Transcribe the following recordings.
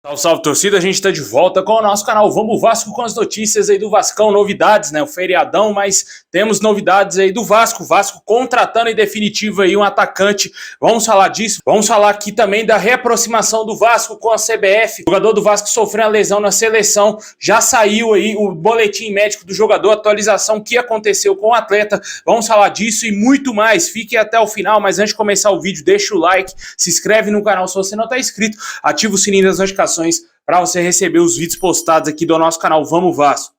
Salve, salve, torcida, a gente tá de volta com o nosso canal Vamos Vasco com as notícias aí do Vascão, novidades, né, o feriadão, mas temos novidades aí do Vasco, Vasco contratando em definitivo aí um atacante, vamos falar disso, vamos falar aqui também da reaproximação do Vasco com a CBF, o jogador do Vasco sofreu uma lesão na seleção, já saiu aí o boletim médico do jogador, atualização que aconteceu com o atleta, vamos falar disso e muito mais, fique até o final, mas antes de começar o vídeo, deixa o like, se inscreve no canal se você não tá inscrito, ativa o sininho das notificações para você receber os vídeos postados aqui do nosso canal Vamos Vasco.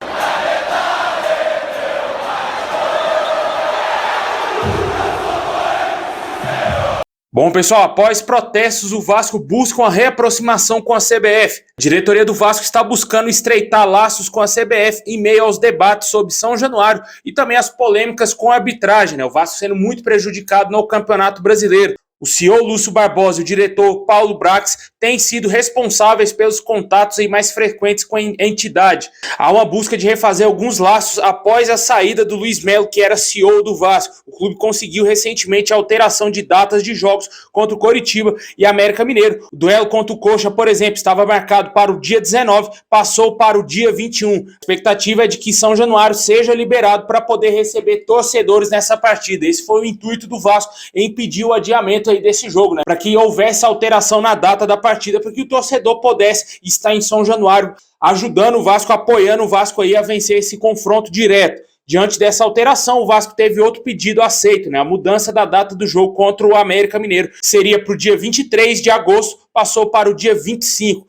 Bom, pessoal, após protestos, o Vasco busca uma reaproximação com a CBF. A diretoria do Vasco está buscando estreitar laços com a CBF em meio aos debates sobre São Januário e também as polêmicas com a arbitragem, né? O Vasco sendo muito prejudicado no Campeonato Brasileiro. O CEO Lúcio Barbosa e o diretor Paulo Brax têm sido responsáveis pelos contatos aí mais frequentes com a entidade. Há uma busca de refazer alguns laços após a saída do Luiz Melo, que era CEO do Vasco. O clube conseguiu recentemente a alteração de datas de jogos contra o Coritiba e América Mineiro. O duelo contra o Coxa, por exemplo, estava marcado para o dia 19, passou para o dia 21. A expectativa é de que São Januário seja liberado para poder receber torcedores nessa partida. Esse foi o intuito do Vasco em impedir o adiamento aí desse jogo, né? Para que houvesse alteração na data da partida, para que o torcedor pudesse estar em São Januário, ajudando o Vasco, apoiando o Vasco aí a vencer esse confronto direto. Diante dessa alteração, o Vasco teve outro pedido aceito, né? A mudança da data do jogo contra o América Mineiro seria para o dia 23 de agosto, passou para o dia 25.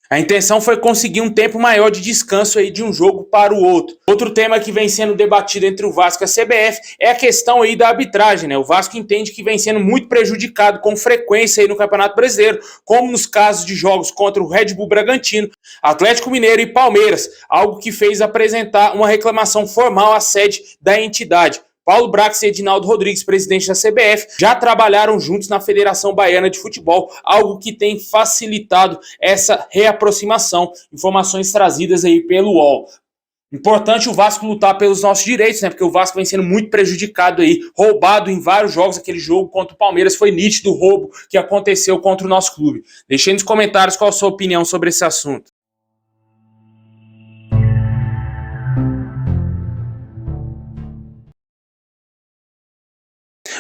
A intenção foi conseguir um tempo maior de descanso aí de um jogo para o outro. Outro tema que vem sendo debatido entre o Vasco e a CBF é a questão aí da arbitragem, né? O Vasco entende que vem sendo muito prejudicado com frequência aí no Campeonato Brasileiro, como nos casos de jogos contra o Red Bull Bragantino, Atlético Mineiro e Palmeiras, algo que fez apresentar uma reclamação formal à sede da entidade. Paulo Brax e Edinaldo Rodrigues, presidente da CBF, já trabalharam juntos na Federação Baiana de Futebol, algo que tem facilitado essa reaproximação. Informações trazidas aí pelo UOL. Importante o Vasco lutar pelos nossos direitos, né? Porque o Vasco vem sendo muito prejudicado aí, roubado em vários jogos. Aquele jogo contra o Palmeiras foi nítido o roubo que aconteceu contra o nosso clube. Deixe aí nos comentários qual a sua opinião sobre esse assunto.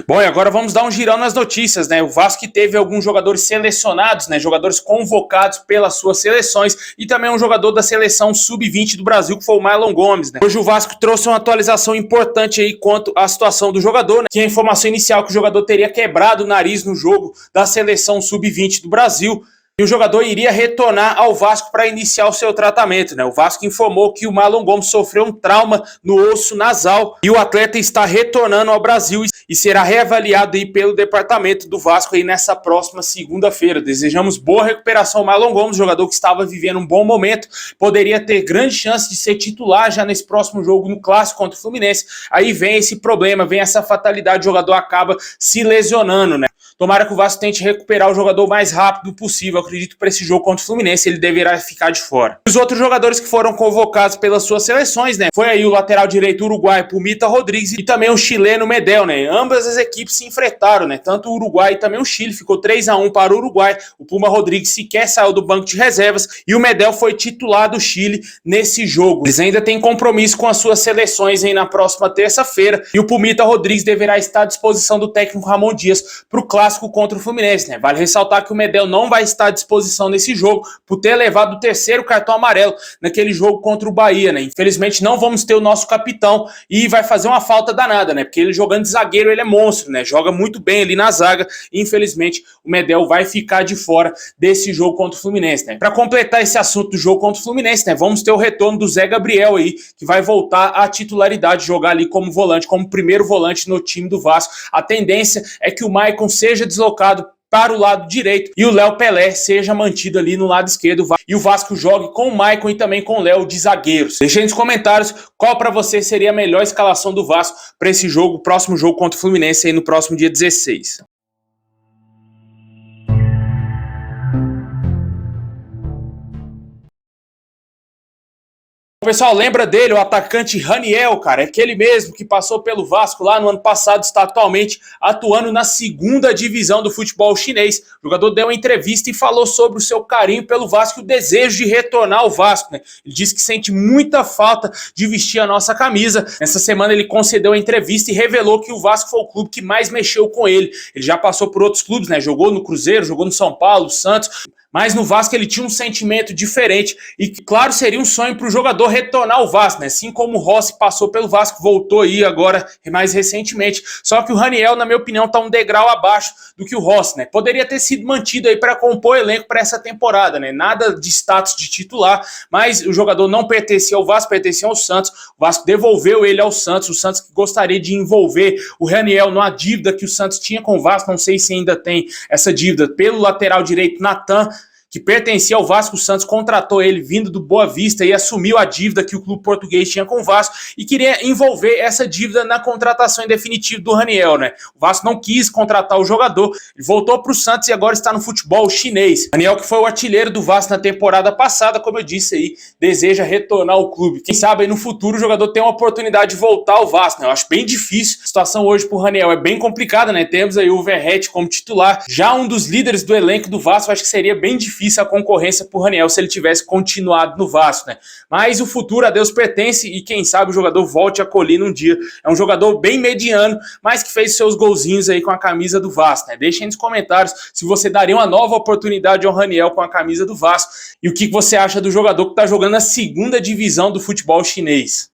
Bom, e agora vamos dar um girão nas notícias, né? O Vasco teve alguns jogadores selecionados, né? Jogadores convocados pelas suas seleções e também um jogador da seleção sub-20 do Brasil, que foi o Marlon Gomes, né? Hoje o Vasco trouxe uma atualização importante aí quanto à situação do jogador, né? Que a informação inicial que o jogador teria quebrado o nariz no jogo da seleção sub-20 do Brasil. E o jogador iria retornar ao Vasco para iniciar o seu tratamento, né? O Vasco informou que o Marlon Gomes sofreu um trauma no osso nasal e o atleta está retornando ao Brasil e será reavaliado aí pelo departamento do Vasco aí nessa próxima segunda-feira. Desejamos boa recuperação ao Marlon Gomes, jogador que estava vivendo um bom momento, poderia ter grande chance de ser titular já nesse próximo jogo no Clássico contra o Fluminense. Aí vem esse problema, vem essa fatalidade, o jogador acaba se lesionando, né? Tomara que o Vasco tente recuperar o jogador o mais rápido possível. Eu acredito que para esse jogo contra o Fluminense ele deverá ficar de fora. Os outros jogadores que foram convocados pelas suas seleções, né? Foi aí o lateral direito uruguaio Pumita Rodrigues e também o chileno Medel, né? Ambas as equipes se enfrentaram, né? Tanto o Uruguai e também o Chile. Ficou 3-1 para o Uruguai. O Puma Rodrigues sequer saiu do banco de reservas e o Medel foi titular do Chile nesse jogo. Eles ainda têm compromisso com as suas seleções aí na próxima terça-feira e o Pumita Rodrigues deverá estar à disposição do técnico Ramon Dias para o Clássico contra o Fluminense, né? Vale ressaltar que o Medel não vai estar à disposição nesse jogo por ter levado o terceiro cartão amarelo naquele jogo contra o Bahia, né? Infelizmente não vamos ter o nosso capitão e vai fazer uma falta danada, né? Porque ele jogando de zagueiro, ele é monstro, né? Joga muito bem ali na zaga e infelizmente o Medel vai ficar de fora desse jogo contra o Fluminense, né? Para completar esse assunto do jogo contra o Fluminense, né? Vamos ter o retorno do Zé Gabriel aí, que vai voltar à titularidade, jogar ali como volante, como primeiro volante no time do Vasco. A tendência é que o Maicon seja deslocado para o lado direito e o Léo Pelé seja mantido ali no lado esquerdo e o Vasco jogue com o Maicon e também com o Léo de zagueiros. Deixe aí nos comentários qual para você seria a melhor escalação do Vasco para esse jogo, próximo jogo contra o Fluminense aí no próximo dia 16. Pessoal, lembra dele, o atacante Raniel, cara, é aquele mesmo que passou pelo Vasco lá no ano passado, está atualmente atuando na segunda divisão do futebol chinês. O jogador deu uma entrevista e falou sobre o seu carinho pelo Vasco e o desejo de retornar ao Vasco, né? Ele disse que sente muita falta de vestir a nossa camisa. Essa semana ele concedeu a entrevista e revelou que o Vasco foi o clube que mais mexeu com ele. Ele já passou por outros clubes, né? Jogou no Cruzeiro, jogou no São Paulo, Santos. Mas no Vasco ele tinha um sentimento diferente e, claro, seria um sonho para o jogador retornar ao Vasco, né? Assim como o Rossi passou pelo Vasco, voltou aí agora mais recentemente. Só que o Raniel, na minha opinião, está um degrau abaixo do que o Rossi, né? Poderia ter sido mantido aí para compor elenco para essa temporada, né? Nada de status de titular, mas o jogador não pertencia ao Vasco, pertencia ao Santos. O Vasco devolveu ele ao Santos. O Santos gostaria de envolver o Raniel numa dívida que o Santos tinha com o Vasco. Não sei se ainda tem essa dívida pelo lateral direito Natan, que pertencia ao Vasco. O Santos contratou ele vindo do Boa Vista e assumiu a dívida que o clube português tinha com o Vasco e queria envolver essa dívida na contratação em definitivo do Raniel, né? O Vasco não quis contratar o jogador, ele voltou para o Santos e agora está no futebol chinês. Raniel, que foi o artilheiro do Vasco na temporada passada, como eu disse aí, deseja retornar ao clube. Quem sabe aí no futuro o jogador tem uma oportunidade de voltar ao Vasco, né? Eu acho bem difícil. A situação hoje pro Raniel é bem complicada, né? Temos aí o Verratti como titular, já um dos líderes do elenco do Vasco. Acho que seria bem difícil a concorrência por Raniel se ele tivesse continuado no Vasco, né? Mas o futuro a Deus pertence e quem sabe o jogador volte a colina um dia. É um jogador bem mediano, mas que fez seus golzinhos aí com a camisa do Vasco, né? Deixem nos comentários se você daria uma nova oportunidade ao Raniel com a camisa do Vasco e o que você acha do jogador que está jogando na segunda divisão do futebol chinês.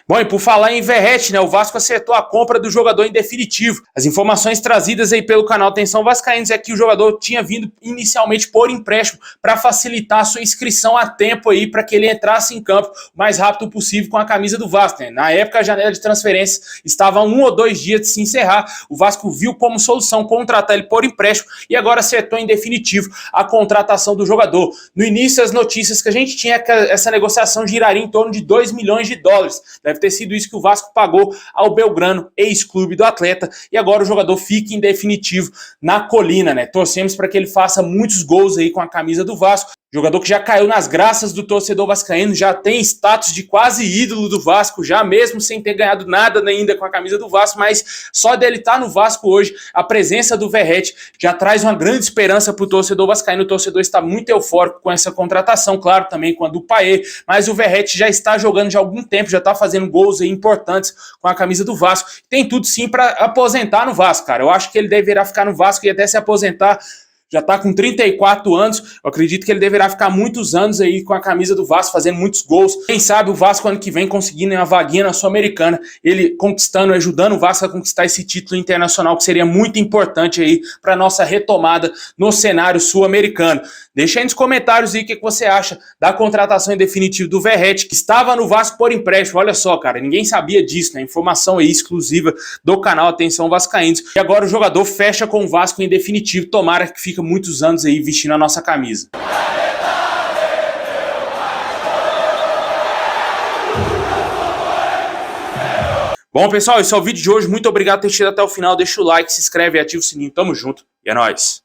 Bom, e por falar em Verratti, né, o Vasco acertou a compra do jogador em definitivo. As informações trazidas aí pelo canal Atenção Vascaínos é que o jogador tinha vindo inicialmente por empréstimo para facilitar a sua inscrição a tempo aí para que ele entrasse em campo o mais rápido possível com a camisa do Vasco, né? Na época a janela de transferência estava a 1 ou 2 dias de se encerrar. O Vasco viu como solução contratar ele por empréstimo e agora acertou em definitivo a contratação do jogador. No início as notícias que a gente tinha é que essa negociação giraria em torno de 2 milhões de dólares. Deve ter sido isso que o Vasco pagou ao Belgrano, ex-clube do atleta, e agora o jogador fica em definitivo na colina, né? Torcemos para que ele faça muitos gols aí com a camisa do Vasco. Jogador que já caiu nas graças do torcedor vascaíno, já tem status de quase ídolo do Vasco, já mesmo sem ter ganhado nada ainda com a camisa do Vasco, mas só dele estar no Vasco hoje, a presença do Verratti já traz uma grande esperança para o torcedor vascaíno. O torcedor está muito eufórico com essa contratação, claro, também com a do Paê, mas o Verratti já está jogando já há algum tempo, já está fazendo gols aí importantes com a camisa do Vasco. Tem tudo sim para aposentar no Vasco, cara. Eu acho que ele deverá ficar no Vasco e até se aposentar. Já está com 34 anos, eu acredito que ele deverá ficar muitos anos aí com a camisa do Vasco, fazendo muitos gols. Quem sabe o Vasco ano que vem conseguindo uma vaguinha na Sul-Americana, ele conquistando, ajudando o Vasco a conquistar esse título internacional, que seria muito importante aí para nossa retomada no cenário sul-americano. Deixa aí nos comentários aí o que você acha da contratação em definitivo do Verratti, que estava no Vasco por empréstimo. Olha só, cara, ninguém sabia disso, né? Informação aí exclusiva do canal Atenção Vascaínos. E agora o jogador fecha com o Vasco em definitivo, tomara que fique muitos anos aí vestindo a nossa camisa. Bom, pessoal, esse é o vídeo de hoje. Muito obrigado por ter assistido até o final. Deixa o like, se inscreve e ativa o sininho. Tamo junto e é nóis.